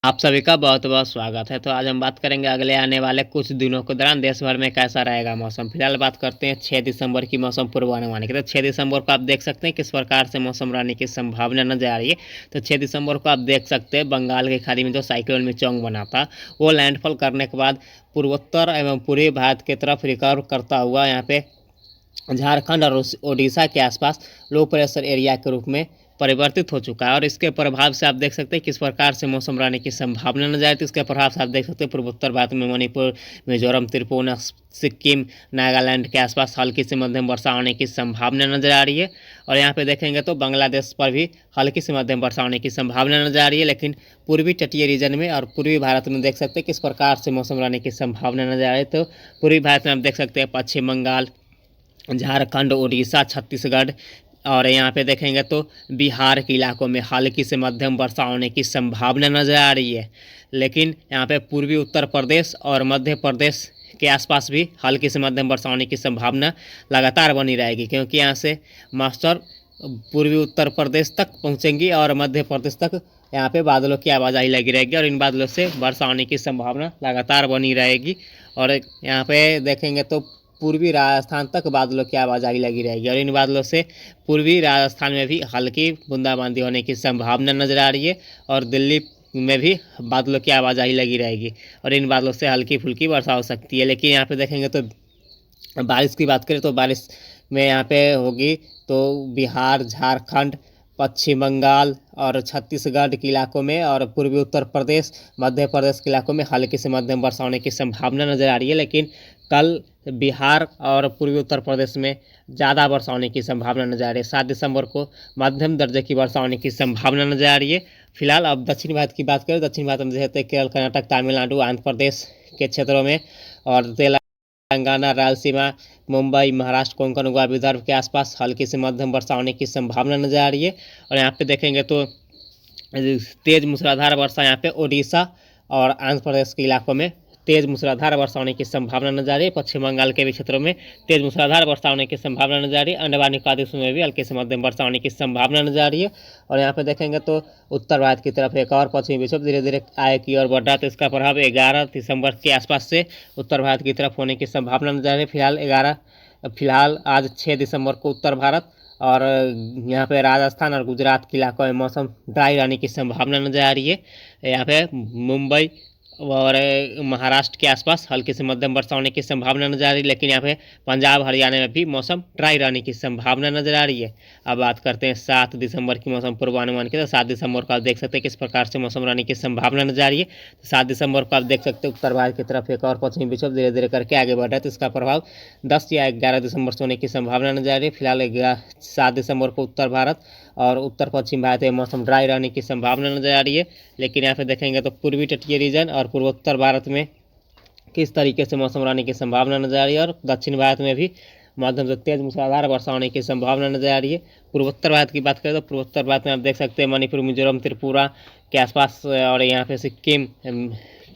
आप सभी का बहुत बहुत स्वागत है। तो आज हम बात करेंगे अगले आने वाले कुछ दिनों के दौरान देश भर में कैसा रहेगा मौसम। फिलहाल बात करते हैं 6 दिसंबर की मौसम पूर्वानुमान की। तो 6 दिसंबर को आप देख सकते हैं किस प्रकार से मौसम रहने की संभावना नजर आ रही है। तो 6 दिसंबर को आप देख सकते हैं बंगाल की खाड़ी में जो साइक्लोन मिचोंग बना था वो लैंडफॉल करने के बाद पूर्वोत्तर एवं पूर्वी भारत की तरफ रिकवर करता हुआ यहाँ पे झारखंड और ओडिशा के आसपास लो प्रेशर एरिया के रूप में परिवर्तित हो चुका है। और इसके प्रभाव से आप देख सकते हैं किस प्रकार से मौसम रहने की संभावना नजर आती है। इसके प्रभाव से आप देख सकते हैं पूर्वोत्तर भारत में मणिपुर, मिजोरम, त्रिपुरा, सिक्किम, नागालैंड के आसपास हल्की से मध्यम वर्षा होने की संभावना नजर आ रही है। और यहाँ पे देखेंगे तो बांग्लादेश पर भी हल्की से मध्यम वर्षा होने की संभावना नजर आ रही है। लेकिन पूर्वी तटीय रीजन में और पूर्वी भारत में देख सकते हैं किस प्रकार से मौसम रहने की संभावना नजर आ रही है। तो पूर्वी भारत में आप देख सकते हैं पश्चिम बंगाल, झारखंड, उड़ीसा, छत्तीसगढ़ और यहाँ पे देखेंगे तो बिहार के इलाकों में हल्की से मध्यम वर्षा होने की संभावना नजर आ रही है। लेकिन यहाँ पे पूर्वी उत्तर प्रदेश और मध्य प्रदेश के आसपास भी हल्की से मध्यम वर्षा होने की संभावना लगातार बनी रहेगी, क्योंकि यहाँ से मॉइस्चर पूर्वी उत्तर प्रदेश तक पहुँचेंगी और मध्य प्रदेश तक यहाँ पे बादलों की आवाजाही लगी रहेगी और इन बादलों से वर्षा होने की संभावना लगातार बनी रहेगी। और यहाँ पे देखेंगे तो पूर्वी राजस्थान तक बादलों की आवाजाही लगी रहेगी और इन बादलों से पूर्वी राजस्थान में भी हल्की बूंदाबांदी होने की संभावना नजर आ रही है और दिल्ली में भी बादलों की आवाजाही लगी रहेगी और इन बादलों से हल्की फुल्की वर्षा हो सकती है। लेकिन यहाँ पे देखेंगे तो बारिश की बात करें तो बारिश में यहाँ पे होगी तो बिहार, झारखंड, पश्चिम बंगाल और छत्तीसगढ़ के इलाकों में और पूर्वी उत्तर प्रदेश, मध्य प्रदेश के इलाकों में हल्की से मध्यम वर्षा होने की संभावना नजर आ रही है। लेकिन कल बिहार और पूर्वी उत्तर प्रदेश में ज़्यादा वर्षा होने की संभावना नजर आ रही है। 7 दिसंबर को मध्यम दर्जे की वर्षा होने की संभावना नजर आ रही है। फिलहाल अब दक्षिण भारत की बात करें, दक्षिण भारत में जैसे केरल, कर्नाटक, तमिलनाडु, आंध्र प्रदेश के क्षेत्रों में और तेलंगाना, रायलसीमा, मुंबई, महाराष्ट्र, कोंकण, गोवा, विदर्भ के आसपास हल्की से मध्यम वर्षा होने की संभावना नजर आ रही है। और यहाँ पे देखेंगे तो तेज मूसलाधार वर्षा यहाँ पे उड़ीसा और आंध्र प्रदेश के इलाकों में तेज मूसलाधार वर्षा होने की संभावना नजर आ रही है। पश्चिम बंगाल के भी क्षेत्रों में तेज मूसलाधार वर्षा होने की संभावना नजर आ रही है। अंडमान निकोबार द्वीप में भी हल्की से मध्यम वर्षा होने की संभावना नजर आ रही है। और यहाँ पे देखेंगे तो उत्तर भारत की तरफ एक और पश्चिमी विक्षोभ धीरे धीरे आगे की ओर बढ़ रहा है। तो इसका प्रभाव 11 दिसंबर के आसपास से उत्तर भारत की तरफ होने की संभावना नजर आ रही है। फिलहाल आज 6 दिसंबर को उत्तर भारत और यहाँ पे राजस्थान और गुजरात के इलाकों में मौसम ड्राई रहने की संभावना नजर आ रही है। यहाँ पे मुंबई और महाराष्ट्र के आसपास हल्की से मध्यम वर्षा होने की संभावना नजर आ रही है। लेकिन यहाँ पे पंजाब, हरियाणा में भी मौसम ड्राई रहने की संभावना नजर आ रही है। अब बात करते हैं 7 दिसंबर की मौसम पूर्वानुमान की। तो 7 दिसंबर को आप देख सकते हैं किस प्रकार से मौसम रहने की संभावना नजर आ रही है। 7 दिसंबर को आप देख सकते हैं उत्तर भारत की तरफ एक और पश्चिमी विक्षोभ धीरे धीरे करके आगे बढ़ रहा है। तो इसका प्रभाव 10 या 11 दिसंबर से होने की संभावना नजर आ रही है। फिलहाल 7 दिसंबर को उत्तर भारत और उत्तर पश्चिम भारत में मौसम ड्राई रहने की संभावना नजर आ रही है। लेकिन यहाँ पे देखेंगे तो पूर्वी तटीय रीजन और पूर्वोत्तर भारत में किस तरीके से मौसम रहने की संभावना नजर आ रही है और दक्षिण भारत में भी मध्यम से तेज मूसलाधार वर्षा होने की संभावना नजर आ रही है। पूर्वोत्तर भारत की बात करें तो पूर्वोत्तर भारत में आप देख सकते हैं मणिपुर, मिजोरम, त्रिपुरा के आसपास और यहाँ पे सिक्किम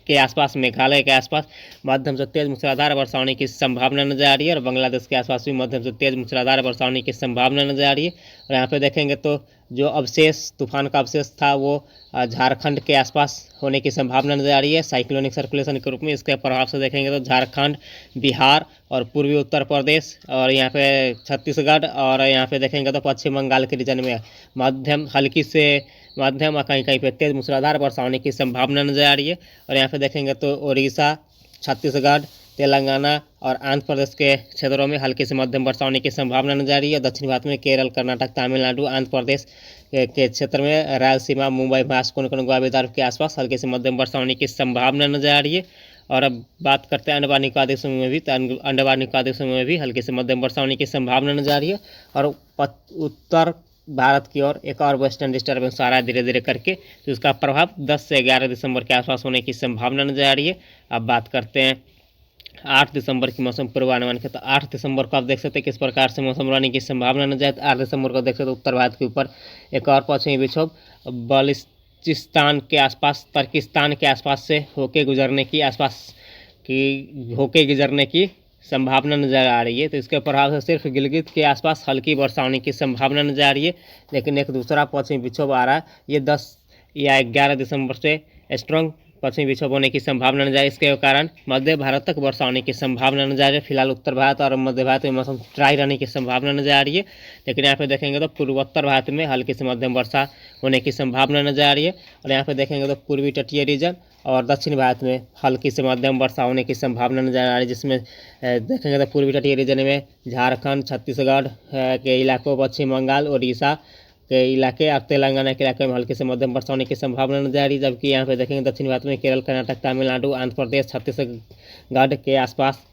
के आसपास, मेघालय के आसपास मध्यम से तेज मूसलाधार वर्षा होने की संभावना नजर आ रही है और बांग्लादेश के आसपास भी मध्यम से तेज मूसलाधार वर्षा होने की संभावना नजर आ रही है। और यहाँ पे देखेंगे तो जो अवशेष तूफान का अवशेष था वो झारखंड के आसपास होने की संभावना नजर आ रही है साइक्लोनिक सर्कुलेशन के रूप में। इसके प्रभाव से देखेंगे तो झारखंड, बिहार और पूर्वी उत्तर प्रदेश और यहाँ पे छत्तीसगढ़ और यहाँ पे देखेंगे तो पश्चिम बंगाल के रीजन में मध्यम, हल्की से मध्यम और कहीं कहीं पे तेज मूसलाधार वर्षा होने की संभावना नजर आ रही है। और यहाँ पे देखेंगे तो उड़ीसा, छत्तीसगढ़, तेलंगाना और आंध्र प्रदेश के क्षेत्रों में हल्की से मध्यम वर्षा होने की संभावना नजर आ रही है। दक्षिण भारत में केरल, कर्नाटक, तमिलनाडु, आंध्र प्रदेश के क्षेत्र में रायलसीमा, मुंबई, महाराष्ट्र, कोंकण, गोवा, विदर्भ के आसपास हल्की से मध्यम वर्षा होने की संभावना नजर आ रही है। और अब बात करते हैं अंडमान निकोबार द्वीप समूह में भी, तो अंडमान निकोबार द्वीप समूह में भी हल्की से मध्यम वर्षा होने की संभावना नजर आ रही है। और उत्तर भारत की ओर एक और वेस्टर्न डिस्टर्बेंस आ रहा है धीरे धीरे करके, तो इसका प्रभाव 10 से 11 दिसंबर के आसपास होने की संभावना नजर आ रही है। अब बात करते हैं 8 दिसंबर की मौसम पूर्वानुमान की। तो 8 दिसंबर को आप देख सकते हैं किस प्रकार से मौसम रहने की संभावना नजर आती है। 8 दिसंबर को देख सकते हैं उत्तर भारत के ऊपर एक और पश्चिमी विक्षोभ बलूचिस्तान के आसपास, तुर्किस्तान के आसपास से होके गुजरने की संभावना नजर आ रही है। तो इसके प्रभाव से सिर्फ गिलगित के आसपास हल्की वर्षा होने की संभावना नजर आ रही है। लेकिन एक दूसरा पश्चिमी विक्षोभ आ रहा है, ये 10 या 11 दिसंबर से स्ट्रॉन्ग पश्चिमी विक्षोभ होने की संभावना नजर आ रही है। इसके कारण मध्य भारत तक वर्षा होने की संभावना नजर आ रही है। फिलहाल उत्तर भारत और मध्य भारत में मौसम ड्राई रहने की संभावना नजर आ रही है, लेकिन यहाँ पे देखेंगे तो पूर्वोत्तर भारत में हल्की से मध्यम वर्षा होने की संभावना नजर आ रही है। और यहाँ पे देखेंगे तो पूर्वी तटीय रीजन और दक्षिण भारत में हल्की से मध्यम वर्षा होने की संभावना नजर आ रही है, जिसमें देखेंगे तो पूर्वी तटीय रीजन में झारखंड, छत्तीसगढ़ के इलाकों, पश्चिम बंगाल, उड़ीसा के इलाके और तेलंगाना के इलाके में हल्की से मध्यम वर्षा होने की संभावना नजर आ रही है। जबकि यहाँ पे देखेंगे दक्षिण भारत में केरल, कर्नाटक, तमिलनाडु, आंध्र प्रदेश, छत्तीसगढ़ के आसपास,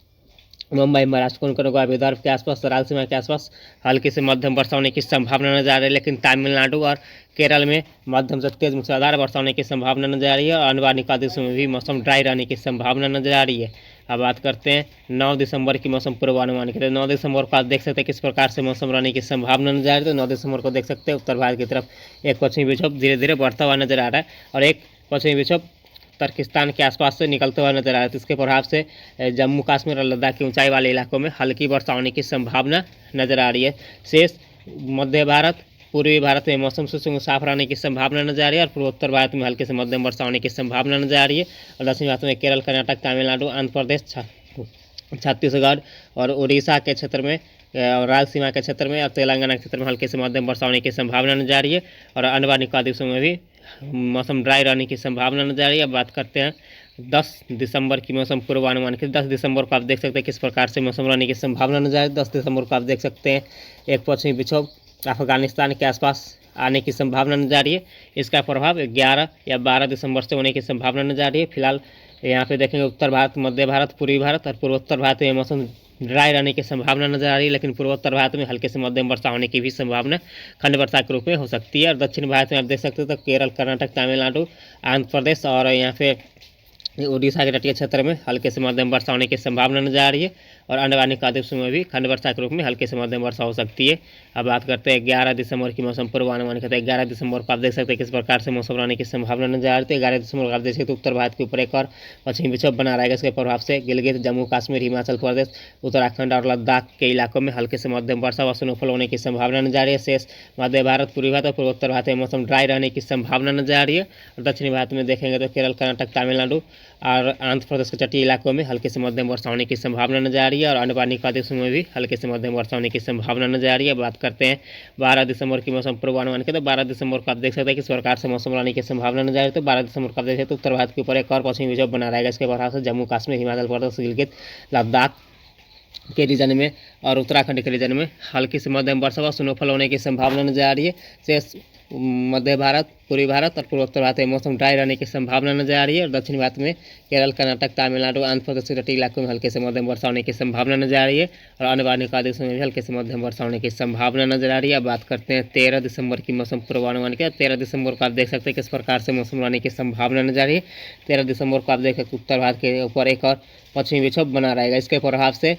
मुंबई, महाराष्ट्र, कोंकण, गोवा, विदर्भ के आसपास, रायलसीमा के आसपास हल्की से मध्यम वर्षा होने की संभावना नजर आ रही है। लेकिन तमिलनाडु और केरल में मध्यम से तेज मूसलाधार वर्षा होने की संभावना नजर आ रही है और अन्य निकाय देशों में भी मौसम ड्राई रहने की संभावना नजर आ रही है। अब बात करते हैं 9 दिसंबर की मौसम पूर्वानुमान की। 9 दिसंबर को आप देख सकते हैं किस प्रकार से मौसम रहने की संभावना नजर आ रही है। तो 9 दिसंबर को देख सकते हैं उत्तर भारत की तरफ एक पश्चिमी विक्षोभ धीरे धीरे बढ़ता हुआ नजर आ रहा है और एक पश्चिमी विक्षोभ तुर्किस्तान के आसपास से निकलते हुआ नजर आ रहा है। तो इसके प्रभाव से जम्मू कश्मीर और लद्दाख के ऊंचाई वाले इलाकों में हल्की वर्षा होने की संभावना नजर आ रही है। शेष मध्य भारत, पूर्वी भारत में मौसम शुष्क साफ रहने की संभावना नजर आ रही है और पूर्वोत्तर भारत में हल्के से मध्यम वर्षा होने की संभावना नजर आ रही है। और दक्षिण भारत में केरल, कर्नाटक, तमिलनाडु, आंध्र प्रदेश, छत्तीसगढ़ और उड़ीसा के क्षेत्र में और रायलसीमा के क्षेत्र में और तेलंगाना के क्षेत्र में हल्के से मध्यम वर्षा होने की संभावना नजर आ रही है और अन्य निकाय देशों में भी मौसम ड्राई रहने की संभावना नजर आ रही है। अब बात करते हैं 10 दिसंबर की मौसम पूर्वानुमान की। 10 दिसंबर को आप देख सकते हैं किस प्रकार से मौसम रहने की संभावना नजर आ रही है। 10 दिसंबर को आप देख सकते हैं एक पश्चिमी विक्षोभ अफगानिस्तान के आसपास आने की संभावना नजर आ रही है। इसका प्रभाव 11 या 12 दिसंबर से होने की संभावना नजर आ रही है। फिलहाल यहाँ पे देखेंगे उत्तर भारत, मध्य भारत, पूर्वी भारत और पूर्वोत्तर भारत में मौसम ड्राई रहने की संभावना नजर आ रही है, लेकिन पूर्वोत्तर भारत में हल्के से मध्यम वर्षा होने की भी संभावना खंड वर्षा के रूप में हो सकती है। और दक्षिण भारत में आप देख सकते हो तो केरल, कर्नाटक, तमिलनाडु, आंध्र प्रदेश और यहाँ पे उड़ीसा के तटीय क्षेत्र में हल्के से मध्यम वर्षा होने की संभावना नजर आ रही है और अन्य निकाय देशों में भी खंड वर्षा के रूप में हल्के से मध्यम वर्षा हो सकती है। अब बात करते हैं 11 दिसंबर की मौसम पूर्वानुमान कहते हैं। 11 दिसंबर को आप देख सकते हैं किस प्रकार से मौसम रहने की संभावना नजर आ रही है। 11 दिसंबर को आप देख सकते हैं उत्तर भारत के ऊपर एक और पश्चिमी विक्षोभ बना रहेगा। इसके प्रभाव से गिलगित, जम्मू कश्मीर, हिमाचल प्रदेश, उत्तराखंड और लद्दाख के इलाकों में हल्के से मध्यम वर्षा व स्नोफॉल होने की संभावना नजर आ रही है। शेष मध्य भारत, पूर्वी भारत और पूर्वोत्तर भारत में मौसम ड्राई रहने की संभावना नजर आ रही है और दक्षिणी भारत में देखेंगे तो केरल, कर्नाटक, तमिलनाडु और आंध्र प्रदेश के तटीय इलाकों में हल्के से मध्यम वर्षा होने की संभावना नजर आ रही है और अन्य निकाय देशों में भी हल्के से मध्यम वर्षा होने की संभावना नजर आ रही है। बात करते हैं 12 दिसंबर की मौसम पूर्वानुमान के। तो 12 दिसंबर को आप देख सकते हैं किस प्रकार से मौसम रहने की संभावना नजर आ रही है। तो 12 दिसंबर को आप देख सकते हैं उत्तर भारत के ऊपर एक और पश्चिमी विक्षोभ बना रहेगा। इसके प्रभाव से जम्मू कश्मीर, हिमाचल प्रदेश, गिलगित, लद्दाख के रीजन में और उत्तराखंड के रीजन में हल्की से मध्यम वर्षा व स्नोफॉल होने की संभावना नजर आ रही है। शेष मध्य भारत, पूर्वी भारत और पूर्वोत्तर भारत में मौसम ड्राई रहने की संभावना नजर आ रही है और दक्षिण भारत में केरल, कर्नाटक, तमिलनाडु, आंध्र प्रदेश के तटीय इलाकों में हल्के से मध्यम वर्षा होने की संभावना नजर आ रही है और अन्य निकाय देशों में भी हल्के से मध्यम वर्षा होने की संभावना नजर आ रही है। अब बात करते हैं 13 दिसंबर की मौसम पूर्वानुमान की। 13 दिसंबर को आप देख सकते हैं किस प्रकार से मौसम रहने की संभावना नजर आ रही है। 13 दिसंबर को आप देख सकते उत्तर भारत के ऊपर एक और पश्चिमी विक्षोभ बना रहेगा। इसके प्रभाव से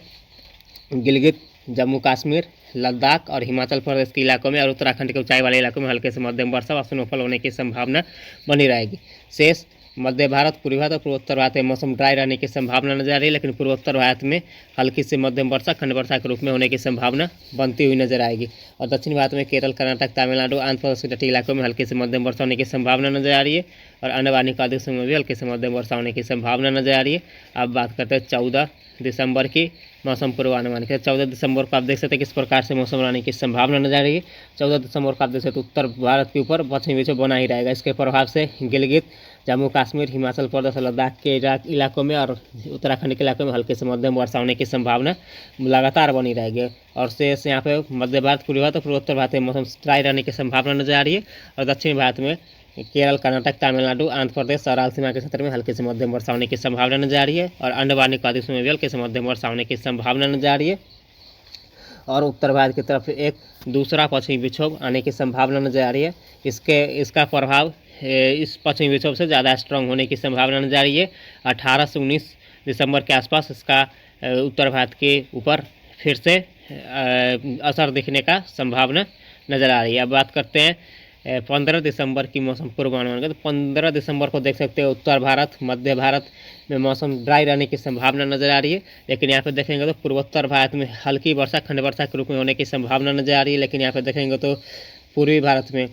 गिलगित, जम्मू कश्मीर, लद्दाख और हिमाचल प्रदेश के इलाकों में और उत्तराखंड के ऊंचाई वाले इलाकों में हल्के से मध्यम वर्षा व स्नोफॉल होने की संभावना बनी रहेगी। शेष मध्य भारत, पूर्वी भारत और पूर्वोत्तर भारत में मौसम ड्राई रहने की संभावना नजर आ रही है, लेकिन पूर्वोत्तर भारत में हल्की से मध्यम वर्षा खंड वर्षा के रूप में होने की संभावना बनती हुई नजर आएगी और दक्षिण भारत में केरल, कर्नाटक, तमिलनाडु, आंध्र प्रदेश के तटीय इलाकों में हल्की से मध्यम वर्षा होने की संभावना नजर आ रही है और अन्य निकाय देशों में भी हल्की से मध्यम वर्षा होने की संभावना नजर आ रही है। अब बात करते हैं 14 दिसंबर की मौसम पूर्वानुमान के। 14 दिसंबर को आप देख सकते हैं किस प्रकार से मौसम रहने की संभावना नजर आ रही है। 14 दिसंबर को आप देख सकते हैं उत्तर भारत के ऊपर पश्चिमी विक्षोभ बना ही रहेगा। इसके प्रभाव से गिलगित, जम्मू कश्मीर, हिमाचल प्रदेश और लद्दाख के इलाकों में और उत्तराखंड के इलाकों में हल्के से मध्यम वर्षा होने की संभावना लगातार बनी रहेगी और शेष यहाँ पे मध्य भारत, पूर्वी भारत और पूर्वोत्तर भारत में मौसम ड्राई रहने की संभावना नजर आ रही है और दक्षिण भारत में केरल, कर्नाटक, तमिलनाडु, आंध्र प्रदेश और रायलसीमा के क्षेत्र में हल्के से मध्यम वर्षा होने की संभावना नजर आ रही है और अन्य निकाय देशों में भी हल्के से मध्यम वर्षा होने की संभावना नजर आ रही है और उत्तर भारत की तरफ एक दूसरा पश्चिमी विक्षोभ आने की संभावना नजर आ रही है। इसका प्रभाव इस पश्चिमी विक्षोभ से ज़्यादा स्ट्रांग होने की संभावना नजर आ रही है। 18 से 19 दिसंबर के आसपास इसका उत्तर भारत के ऊपर फिर से असर दिखने का संभावना नजर आ रही है। अब बात करते हैं 15 दिसंबर की मौसम पूर्वानुमान का। तो 15 दिसंबर को देख सकते हैं उत्तर भारत, मध्य भारत में मौसम ड्राई रहने की संभावना नजर आ रही है, लेकिन यहाँ पे देखेंगे तो पूर्वोत्तर भारत में हल्की वर्षा खंड वर्षा के रूप में होने की संभावना नजर आ रही है, लेकिन यहाँ पे देखेंगे तो पूर्वी भारत में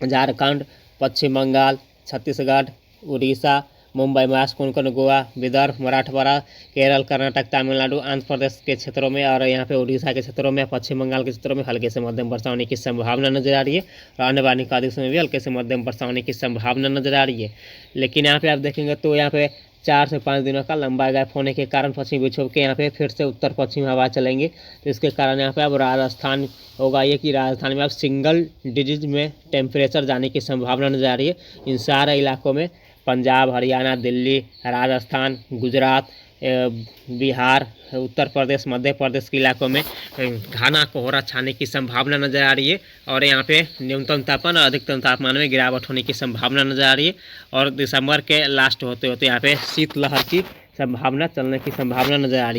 झारखंड, पश्चिम बंगाल, छत्तीसगढ़, उड़ीसा, मुंबई, महाराष्ट्र, कोंकण, गोवा, विदर्भ, मराठवाड़ा, केरल, कर्नाटक, तमिलनाडु, आंध्र प्रदेश के क्षेत्रों में और यहाँ पे उड़ीसा के क्षेत्रों में, पश्चिम बंगाल के क्षेत्रों में हल्के से मध्यम वर्षा होने की संभावना नजर आ रही है और आने वाले दिवसों में भी हल्के से मध्यम वर्षा होने की संभावना नजर आ रही है। लेकिन यहाँ पे आप देखेंगे तो यहाँ पे 4 से 5 दिनों का लंबा गैप होने के कारण पश्चिमी विक्षोभ के यहाँ पे फिर से उत्तर पश्चिम हवा चलेंगे, तो इसके कारण यहाँ पे अब राजस्थान होगा ये कि राजस्थान में अब सिंगल डिजिट में टेम्परेचर जाने की संभावना नजर आ रही है। इन सारे इलाकों में पंजाब, हरियाणा, दिल्ली, राजस्थान, गुजरात, बिहार, उत्तर प्रदेश, मध्य प्रदेश के इलाकों में घना कोहरा छाने की संभावना नजर आ रही है और यहाँ पे न्यूनतम तापमान और अधिकतम तापमान में गिरावट होने की संभावना नजर आ रही है और दिसंबर के लास्ट होते होते यहाँ पे शीतलहर की संभावना चलने की संभावना नजर आ रही है।